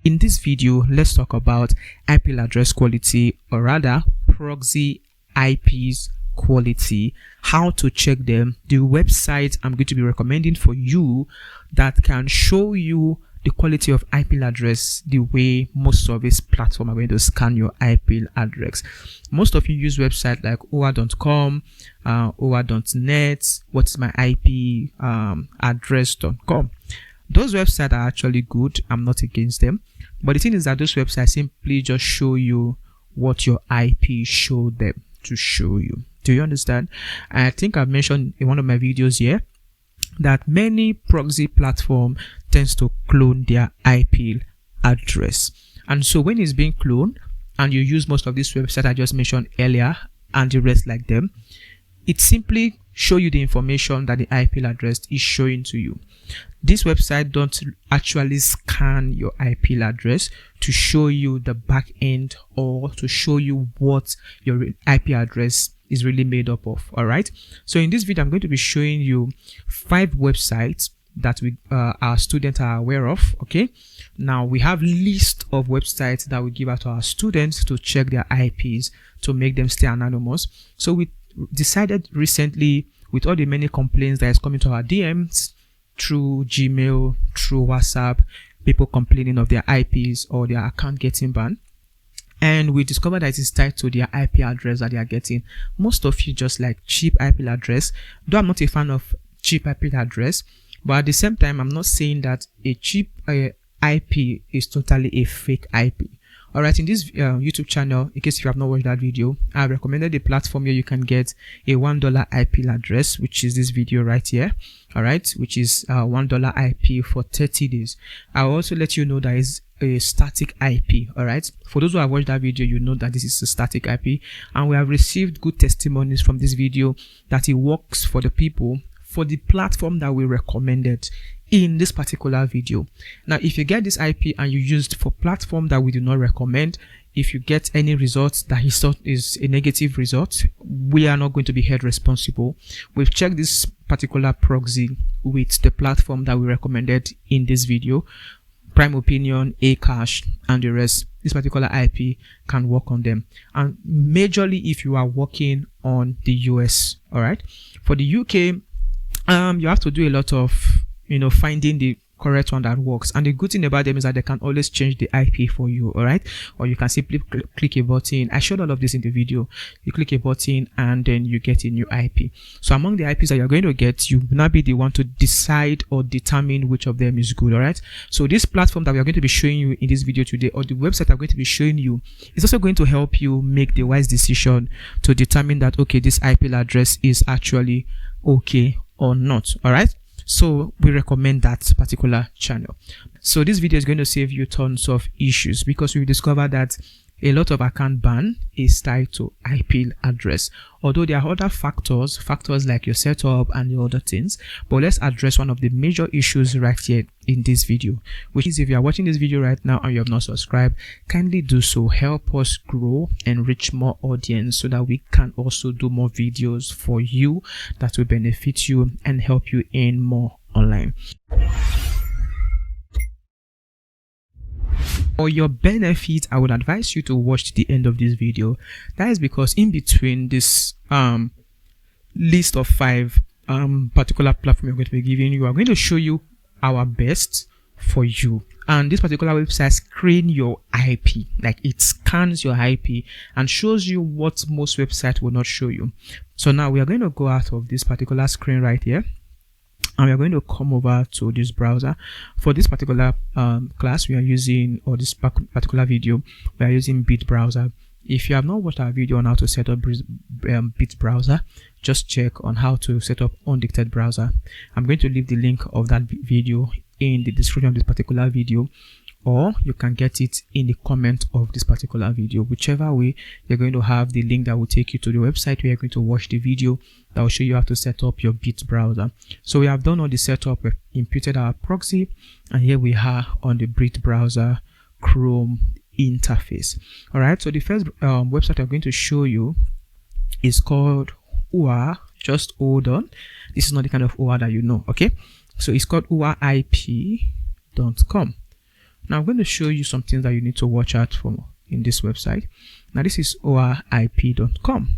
In this video, let's talk about IP address quality, or rather proxy IPs quality, how to check them, the website I'm going to be recommending for you that can show you the quality of IP address the way most service platforms are going to scan your IP address. Most of you use websites like oa.com, oa.net, what's my IP address.com. Those websites are actually good. I'm not against them. But the thing is that those websites simply just show you what your IP showed them to show you. Do you understand? I think I've mentioned in one of my videos here that many proxy platform tends to clone their IP address. And so when it's being cloned and you use most of these websites I just mentioned earlier and the rest like them, it simply show you the information that the IP address is showing to you. This website don't actually scan your IP address to show you the back end or to show you what your IP address is really made up of. All right. So in this video, I'm going to be showing you 5 websites that our students are aware of. Okay. Now we have list of websites that we give out to our students to check their IPs to make them stay anonymous. So we decided recently, with all the many complaints that is coming to our DMs through Gmail, through WhatsApp, people complaining of their IPs or their account getting banned, and we discovered that it is tied to their IP address that they are getting. Most of you just like cheap IP address. Though I'm not a fan of cheap IP address, but at the same time, I'm not saying that a cheap IP is totally a fake IP. All right, in this YouTube channel, in case you have not watched that video, I recommended the platform where you can get a $1 IP address, which is this video right here. All right, which is $1 IP for 30 days. I'll also let you know that is a static IP. All right, for those who have watched that video, you know that this is a static IP, and we have received good testimonies from this video that it works for the people for the platform that we recommended in this particular video. Now, if you get this IP and you used for platform that we do not recommend, if you get any results that is a negative result, we are not going to be held responsible. We've checked this particular proxy with the platform that we recommended in this video, Prime Opinion, Acash, and the rest. This particular IP can work on them, and majorly if you are working on the US. All right, for the UK, you have to do a lot of finding the correct one that works. And the good thing about them is that they can always change the IP for you. All right, or you can simply click a button. I showed all of this in the video. You click a button and then you get a new IP. So among the IPs that you're going to get, you will not be the one to decide or determine which of them is good. All right, so this platform that we are going to be showing you in this video today, or the website I'm going to be showing you, is also going to help you make the wise decision to determine that, okay, this IP address is actually okay or not. All right, so we recommend that particular channel. So this video is going to save you tons of issues, because we discovered that a lot of account ban is tied to IP address. Although there are other factors like your setup and the other things, but let's address one of the major issues right here in this video, which is, if you are watching this video right now and you have not subscribed, kindly do so. Help us grow and reach more audience so that we can also do more videos for you that will benefit you and help you earn more online. For your benefit, I would advise you to watch the end of this video. That is because in between this list of 5 particular platforms we're going to be giving you, are going to show you our best for you. And this particular website screens your IP, like it scans your IP and shows you what most websites will not show you. So now we are going to go out of this particular screen right here, and we're going to come over to this browser. For this particular class we are using, or this particular video, we are using Bit browser. If you have not watched our video on how to set up Bit browser, just check on how to set up undetected browser. I'm going to leave the link of that video in the description of this particular video, or you can get it in the comment of this particular video. Whichever way, you're going to have the link that will take you to the website where you're going to watch the video that will show you how to set up your Bit browser. So we have done all the setup, we've imputed our proxy, and here we are on the Bit browser Chrome interface. All right, so the first website I'm going to show you is called OA. Just hold on, this is not the kind of OA that you know. Okay, so it's called oaip.com. Now I'm going to show you some things that you need to watch out for in this website. Now this is orip.com.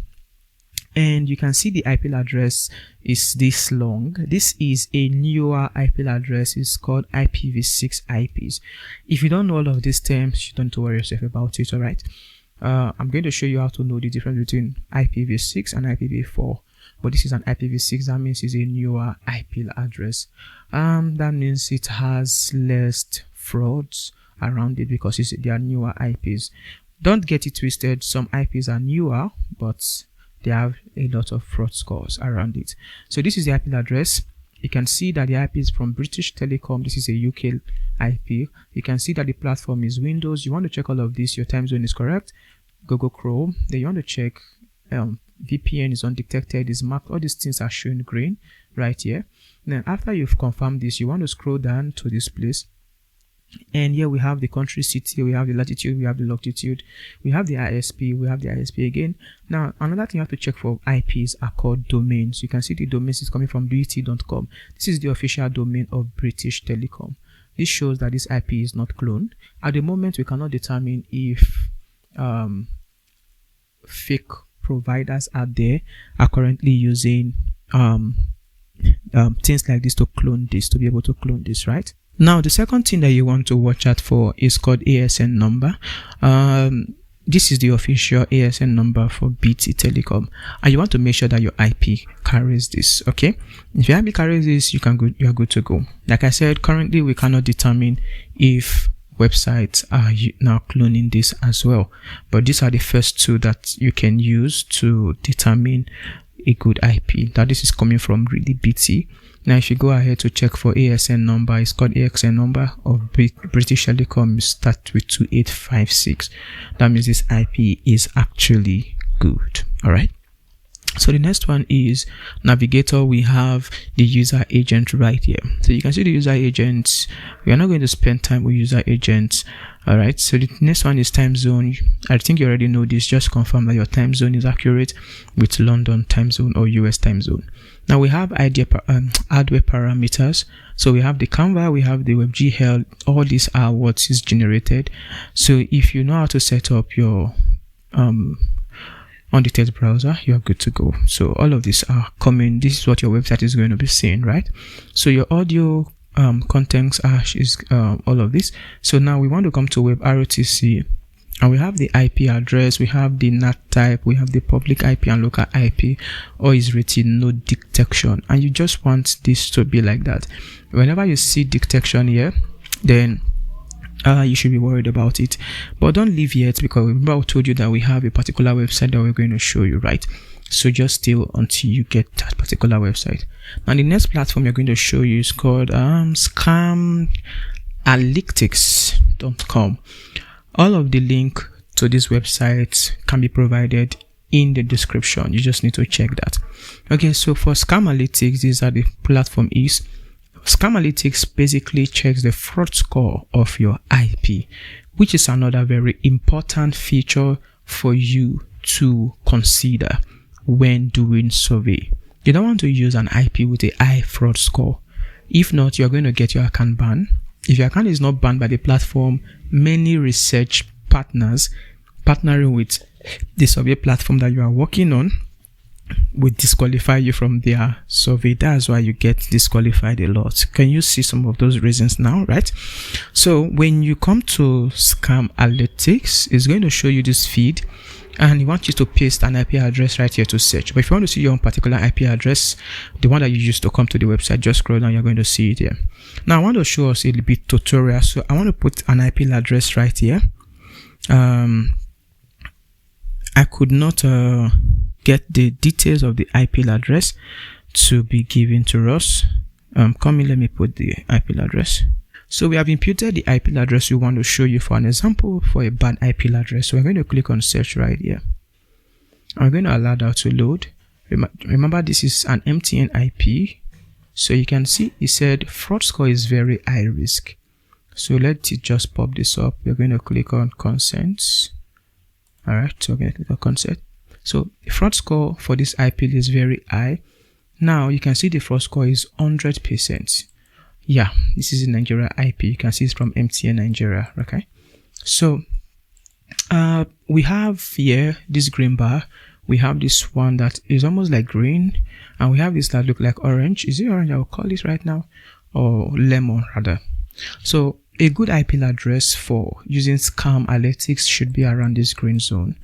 And you can see the IP address is this long. This is a newer IP address. It's called IPv6 IPs. If you don't know all of these terms, you don't need to worry yourself about it, all right? I'm going to show you how to know the difference between IPv6 and IPv4. But this is an IPv6, that means it's a newer IP address. That means it has less frauds around it because they are newer IPs. Don't get it twisted. Some IPs are newer, but they have a lot of fraud scores around it. So this is the IP address. You can see that the IP is from British Telecom. This is a UK IP. You can see that the platform is Windows. You want to check all of this. Your time zone is correct. Google Chrome. Then you want to check VPN is undetected, is marked. All these things are showing green right here. Then after you've confirmed this, you want to scroll down to this place. And here we have the country, city, we have the latitude, we have the longitude, we have the ISP, we have the ISP again. Now, another thing you have to check for IPs are called domains. You can see the domains is coming from bt.com. This is the official domain of British Telecom. This shows that this IP is not cloned. At the moment, we cannot determine if fake providers out there are currently using things like this to clone this, to be able to clone this, right? Now, the second thing that you want to watch out for is called ASN number. This is the official ASN number for BT Telecom, and you want to make sure that your IP carries this. Okay, if your IP carries this, you are good to go. Like I said, currently we cannot determine if websites are now cloning this as well, but these are the first two that you can use to determine a good IP. That this is coming from really BT. Now, if you go ahead to check for ASN number, it's called AXN number of British Telecom, start with 2856. That means this IP is actually good. All right. So the next one is navigator. We have the user agent right here. So you can see the user agents. We are not going to spend time with user agents. All right. So the next one is time zone. I think you already know this. Just confirm that your time zone is accurate with London time zone or US time zone. Now we have hardware parameters. So we have the Canva, we have the WebGL. All these are what is generated. So if you know how to set up your undetected browser, you are good to go. So all of these are coming. This is what your website is going to be seeing, right? So your audio contents is all of this. So now we want to come to web ROTC, and we have the IP address, we have the NAT type, we have the public IP and local IP. All is written no detection, and you just want this to be like that. Whenever you see detection here, then you should be worried about it, but don't leave yet, because remember I told you that we have a particular website that we're going to show you, right? So just stay until you get that particular website. Now the next platform you're going to show you is called scamalytics.com. All of the link to this website can be provided in the description. You just need to check that. Okay, so for Scamalytics, these are the platform is. Scamalytics basically checks the fraud score of your IP, which is another very important feature for you to consider when doing survey. You don't want to use an IP with a high fraud score. If not, you're going to get your account banned. If your account is not banned by the platform, many research partners partnering with the survey platform that you are working on will disqualify you from their survey. That's why you get disqualified a lot. Can you see some of those reasons now, right? So when you come to Scamalytics, it's going to show you this feed, and it wants you to paste an IP address right here to search. But if you want to see your own particular IP address, the one that you used to come to the website, just scroll down, you're going to see it here. Now I want to show us a little bit tutorial. So I want to put an IP address right here. I could not get the details of the IP address to be given to us. Come in, let me put the IP address. So we have imputed the IP address we want to show you for an example for a bad IP address. So we're going to click on search right here. I'm going to allow that to load. Remember, this is an MTN IP. So you can see it said fraud score is very high risk. So let's just pop this up. We're going to click on consents. All right, so we're going to click on consent. So the fraud score for this IP is very high. Now you can see the fraud score is 100%. Yeah, this is in Nigeria IP. You can see it's from MTN Nigeria. Okay, so we have here this green bar. We have this one that is almost like green, and we have this that look like orange. Is it orange? I will call this right now, or lemon rather. So a good IP address for using scam analytics should be around this green zone.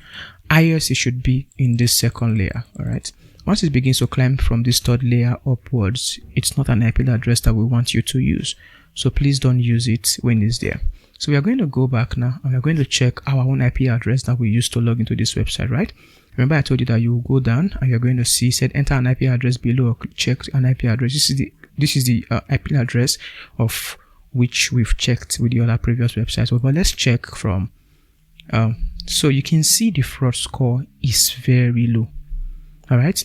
Highest it should be in this second layer. All right. Once it begins to climb from this third layer upwards, it's not an IP address that we want you to use. So please don't use it when it's there. So we are going to go back now, and we're going to check our own IP address that we used to log into this website, right? Remember I told you that you will go down and you're going to see said enter an IP address below, or check an IP address. This is the IP address of which we've checked with the other previous websites. But let's check from so you can see the fraud score is very low. All right,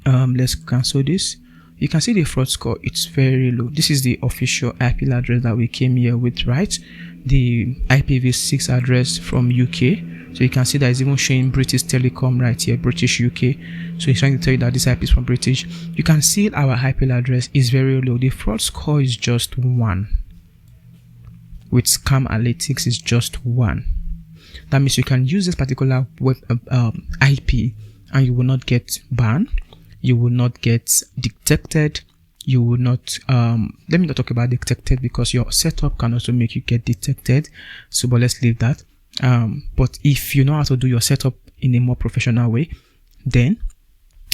let's cancel this. You can see the fraud score, it's very low. This is the official IP address that we came here with, right? The IPv6 address from UK. So you can see that it's even showing British Telecom right here, British UK. So it's trying to tell you that this IP is from British. You can see our IP address is very low. The fraud score is just 1. With scam analytics is just 1. That means you can use this particular web IP and you will not get banned. You will not get detected. You will not let me not talk about detected, because your setup can also make you get detected. So but let's leave that. But if you know how to do your setup in a more professional way, then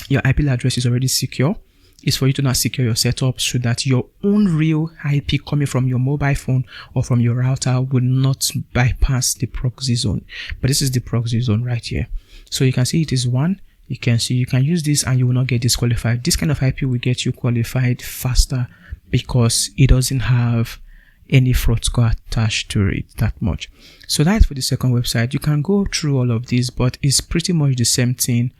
your IP address is already secure. It's for you to now secure your setup so that your own real IP coming from your mobile phone or from your router will not bypass the proxy zone. But this is the proxy zone right here. So you can see it is 1. You can see you can use this and you will not get disqualified. This kind of IP will get you qualified faster because it doesn't have any fraud score attached to it that much. So that's for the second website. You can go through all of this, but it's pretty much the same thing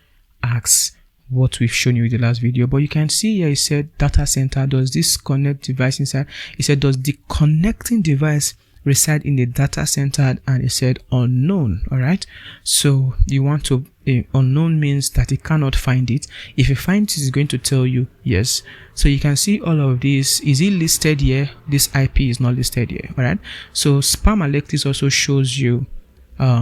as what we've shown you in the last video. But you can see here it said data center. Does this connect device inside? It said does the connecting device reside in the data center, and it said unknown. All right, so you want to unknown means that it cannot find it. If you find it, it's going to tell you yes. So you can see all of this. Is it listed here? This IP is not listed here. All right, so spam analytics also shows you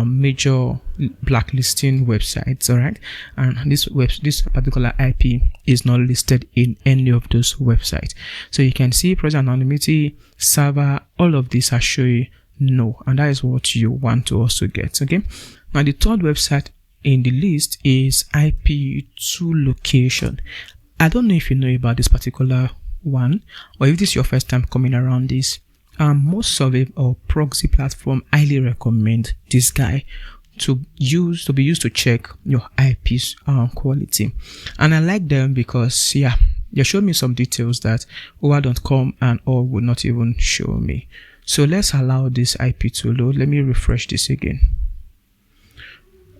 major blacklisting websites. All right, and this particular IP is not listed in any of those websites. So you can see present anonymity, server, all of these are showing no, and that is what you want to also get. Okay, now the third website in the list is IP2 location. I don't know if you know about this particular one, or if this is your first time coming around this. Most survey or proxy platform highly recommend this guy to be used to check your IP's quality, and I like them because yeah, they showed me some details that over.com and all would not even show me. So let's allow this IP to load. Let me refresh this again.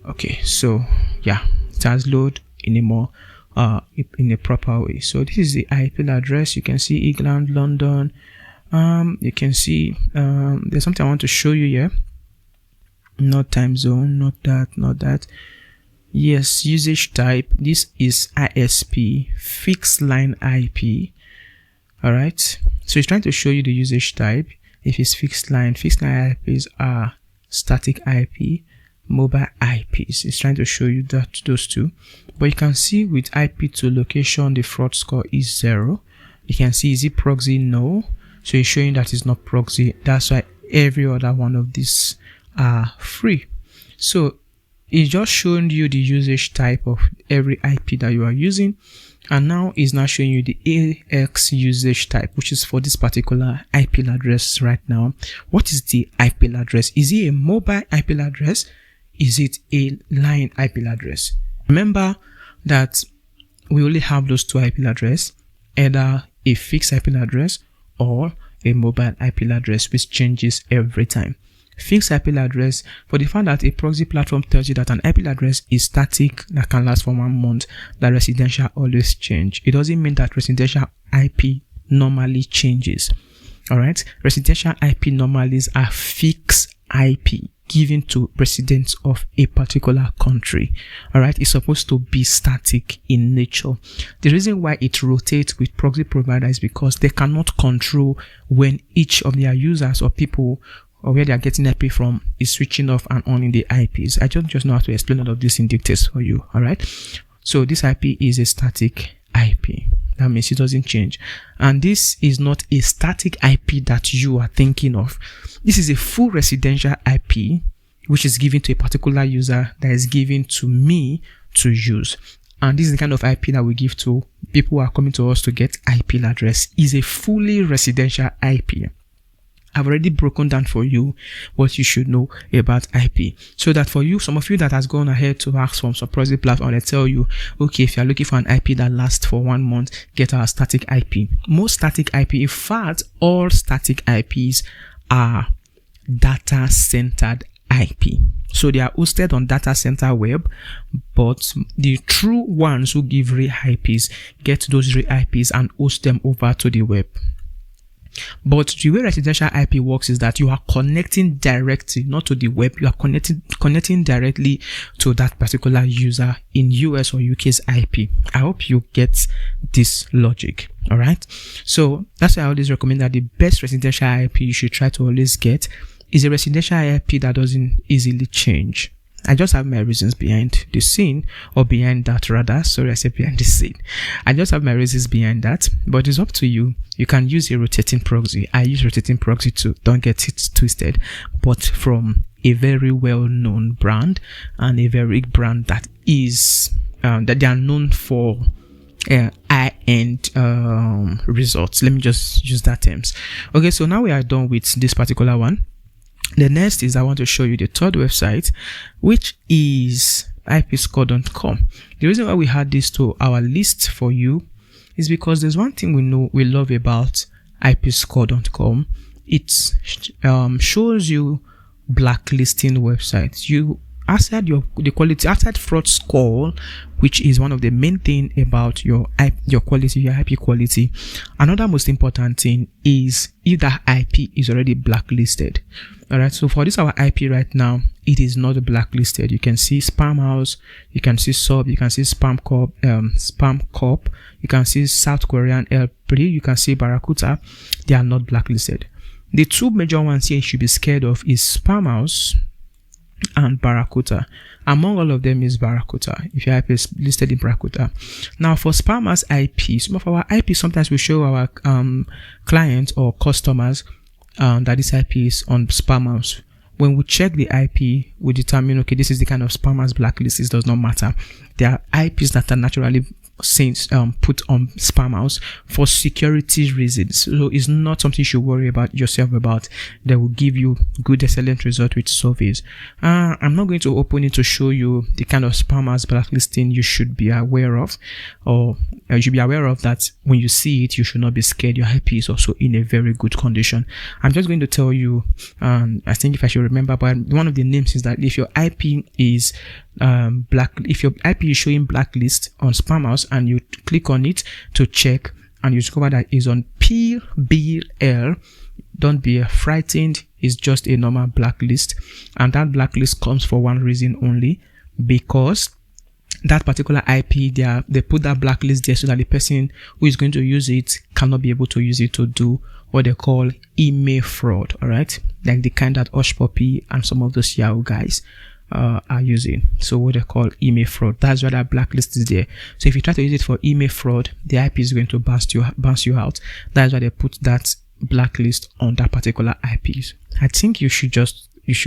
Okay, so yeah, it has loaded in a more in a proper way. So this is the IP address. You can see England, London. You can see there's something I want to show you here. Not time zone, not that. Yes, usage type. This is ISP, fixed line IP. All right, so it's trying to show you the usage type. If it's fixed line IPs are static IP, mobile IPs. It's trying to show you that those two. But you can see with IP2 location, the fraud score is 0. You can see, is it proxy? No. So it's showing that it's not proxy. That's why every other one of these are free. So it's just showing you the usage type of every IP that you are using, and now it's not showing you the AX usage type, which is for this particular IP address right now. What is the IP address? Is it a mobile IP address? Is it a line IP address? Remember that we only have those two IP addresses, either a fixed IP address or a mobile IP address, which changes every time. Fixed IP address, for the fact that a proxy platform tells you that an IP address is static, that can last for 1 month, that residential always change. It doesn't mean that residential IP normally changes. All right, residential IP normally are fixed IP. given to residents of a particular country. All right, it's supposed to be static in nature. The reason why it rotates with proxy providers is because they cannot control when each of their users or people or where they are getting IP from is switching off and on in the IPs. I just know how to explain all of this in details for you. All right, so this IP is a static IP. That means it doesn't change. And this is not a static IP that you are thinking of. This is a full residential IP, which is given to a particular user that is given to me to use. And this is the kind of IP that we give to people who are coming to us to get IP address. Is a fully residential IP. I've already broken down for you what you should know about IP, so that for you, some of you that has gone ahead to ask for some proxy platform, they tell you, okay, if you're looking for an IP that lasts for 1 month, get our static IP. Most static IP, in fact, all static IPs are data centered IP. So they are hosted on data center web, but the true ones who give real IPs get those real IPs and host them over to the web. But the way residential IP works is that you are connecting directly, not to the web, you are connecting directly to that particular user in US or UK's IP. I hope you get this logic. All right. So that's why I always recommend that the best residential IP you should try to always get is a residential IP that doesn't easily change. I just have my reasons behind the scene, or behind that rather. Sorry, I said behind the scene. I just have my reasons behind that, but it's up to you. You can use a rotating proxy. I use rotating proxy too. Don't get it twisted, but from a very well-known brand, and a very brand that is that they are known for high-end results. Let me just use that terms. Okay, so now we are done with this particular one. The next is I want to show you the third website, which is IPCore.com. The reason why we had this to our list for you is because there's one thing we love about IPCore.com. It shows you blacklisting websites. You outside the quality, outside fraud score, which is one of the main thing about your quality, your IP quality. Another most important thing is if that IP is already blacklisted. All right. So for this, our IP right now, it is not blacklisted. You can see Spam House, you can see Sub, you can see Spam Corp, you can see South Korean L3, you can see Barracuda. They are not blacklisted. The two major ones here you should be scared of is Spam House and Barracuda. Among all of them is Barracuda, if your IP is listed in Barracuda. Now for spammers IP, some of our IP sometimes we show our clients or customers that this IP is on spammers. When we check the IP, we determine, okay, this is the kind of spammers blacklist. It does not matter. There are IPs that are naturally put on spammers for security reasons. So it's not something you should worry about yourself about. They will give you good, excellent result with surveys. I'm not going to open it to show you the kind of spammers blacklisting you should be aware of, or you should be aware of that when you see it, you should not be scared. Your IP is also in a very good condition. I'm just going to tell you, I think if I should remember, but one of the names is that if your IP is if your IP is showing blacklist on spammers and you click on it to check and you discover that is on PBL, don't be frightened. It's just a normal blacklist, and that blacklist comes for one reason only, because that particular IP, they put that blacklist there so that the person who is going to use it cannot be able to use it to do what they call email fraud. All right, like the kind that Hushpuppi and some of those Yahoo guys are using. So what they call email fraud, that's why that blacklist is there. So if you try to use it for email fraud, the IP is going to bounce you out. That's why they put that blacklist on that particular IPs. I think you should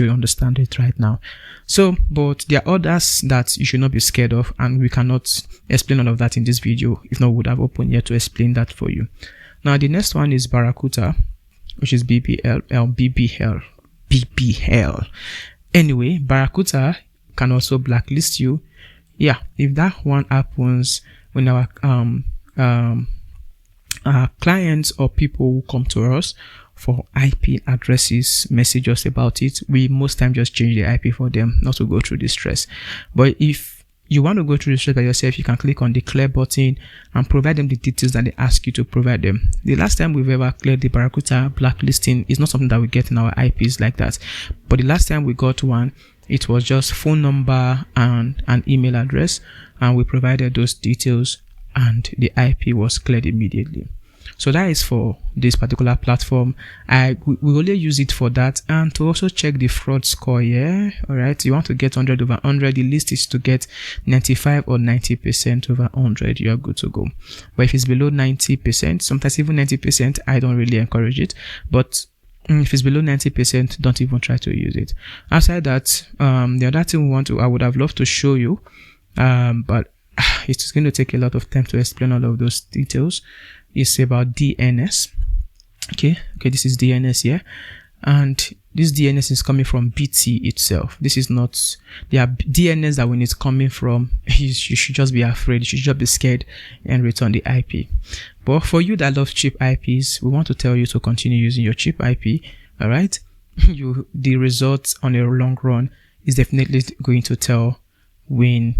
understand it right now. So, but there are others that you should not be scared of, and we cannot explain all of that in this video. If not, we would have opened here to explain that for you. Now the next one is Barracuda, which is BBL. Anyway, Barracuda can also blacklist you. Yeah, if that one happens when our clients or people who come to us for IP addresses message us about it, we most time just change the IP for them, not to go through the stress. But if you want to go through the steps by yourself, you can click on the clear button and provide them the details that they ask you to provide them. The last time we've ever cleared the Barracuda blacklisting is not something that we get in our IPs like that, but the last time we got one, it was just phone number and an email address, and we provided those details and the IP was cleared immediately. So that is for this particular platform. We only use it for that, and to also check the fraud score here. All right, you want to get 100 over 100. The list is to get 95 or 90% over 100. You are good to go. But if it's below 90%, sometimes even 90%, I don't really encourage it. But if it's below 90%, don't even try to use it. Outside that, the other thing I would have loved to show you, but it's going to take a lot of time to explain all of those details. It's about DNS. Okay, this is DNS here, and this DNS is coming from BT itself. This is not, there are DNS that when it's coming from, you should just be afraid, you should just be scared and return the IP. But for you that love cheap IPs, we want to tell you to continue using your cheap IP. All right, the results on a long run is definitely going to tell when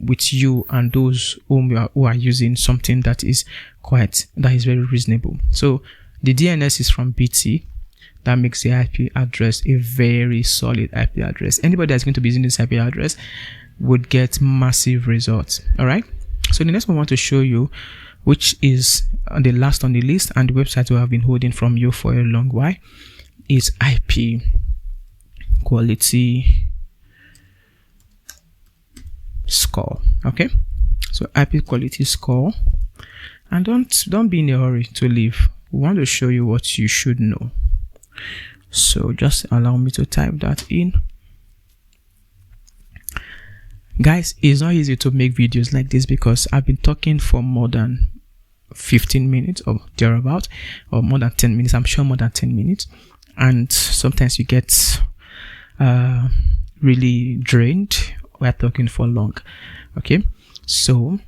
with you and those who are using something that is very reasonable. So the DNS is from BT. That makes the IP address a very solid IP address. Anybody that's going to be using this IP address would get massive results. All right, so the next one I want to show you, which is the last on the list and the website we have been holding from you for a long while, is IP quality score. Okay, so IP quality score, and don't be in a hurry to leave. We want to show you what you should know. So just allow me to type that in. Guys, it's not easy to make videos like this because I've been talking for more than 15 minutes or thereabout, or more than 10 minutes. I'm sure more than 10 minutes, and sometimes you get really drained. We're talking for long. Okay, so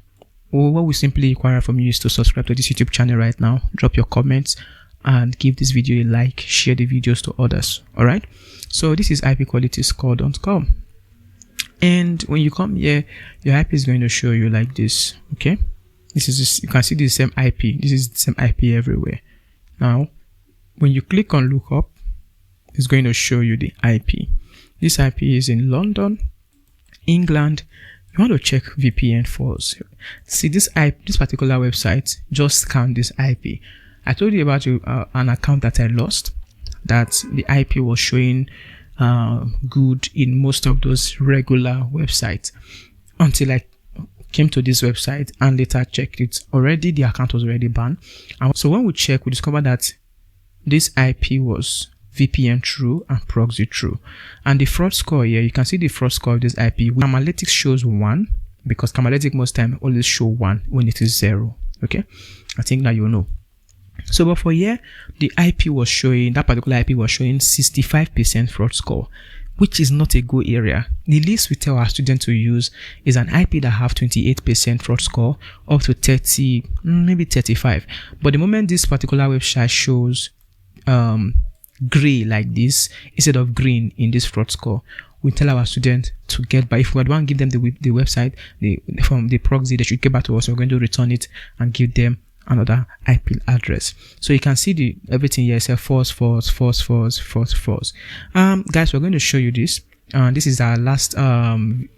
what we simply require from you is to subscribe to this YouTube channel right now, drop your comments, and give this video a like, share the videos to others. All right, so this is ipqualityscore.com, and when you come here, your IP is going to show you like this. Okay, this is just, you can see the same IP. This is the same IP everywhere. Now when you click on lookup, it's going to show you the IP. This IP is in London, England. You want to check VPN false. See this particular website just scanned this IP. I told you about an account that I lost, that the IP was showing good in most of those regular websites, until I came to this website and later checked it. Already the account was already banned. And so when we check, we discovered that this IP was VPN true and proxy true. And the fraud score here, you can see the fraud score of this IP. Analytics shows 1, because Analytics most time always show 1 when it is 0. Okay, I think now you know. So but for here, the IP was showing, that particular IP was showing 65% fraud score, which is not a good area. The least we tell our students to use is an IP that have 28% fraud score up to 30, maybe 35. But the moment this particular website shows gray like this instead of green in this fraud score, we tell our students to get back. If we want to give them the website from the proxy, they should get back to us. We're going to return it and give them another IP address. So you can see everything here is a false. Guys, we're going to show you this. This is our last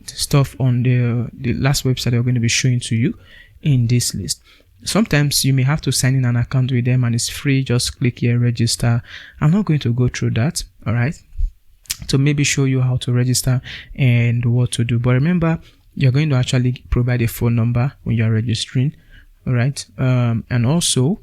stuff on the last website we're going to be showing to you in this list. Sometimes you may have to sign in an account with them and it's free. Just click here, register. I'm not going to go through that. All right, to maybe show you how to register and what to do. But remember, you're going to actually provide a phone number when you're registering. All right, and also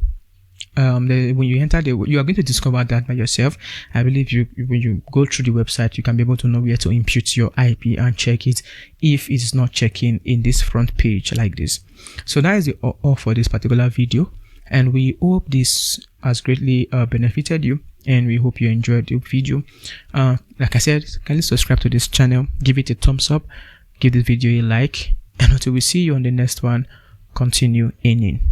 when you enter you are going to discover that by yourself. I believe when you go through the website, you can be able to know where to impute your IP and check it if it's not checking in this front page like this. So that is all for this particular video, and we hope this has greatly benefited you, and we hope you enjoyed the video. Like I said, kindly subscribe to this channel, give it a thumbs up, give this video a like, and until we see you on the next one, continue earning.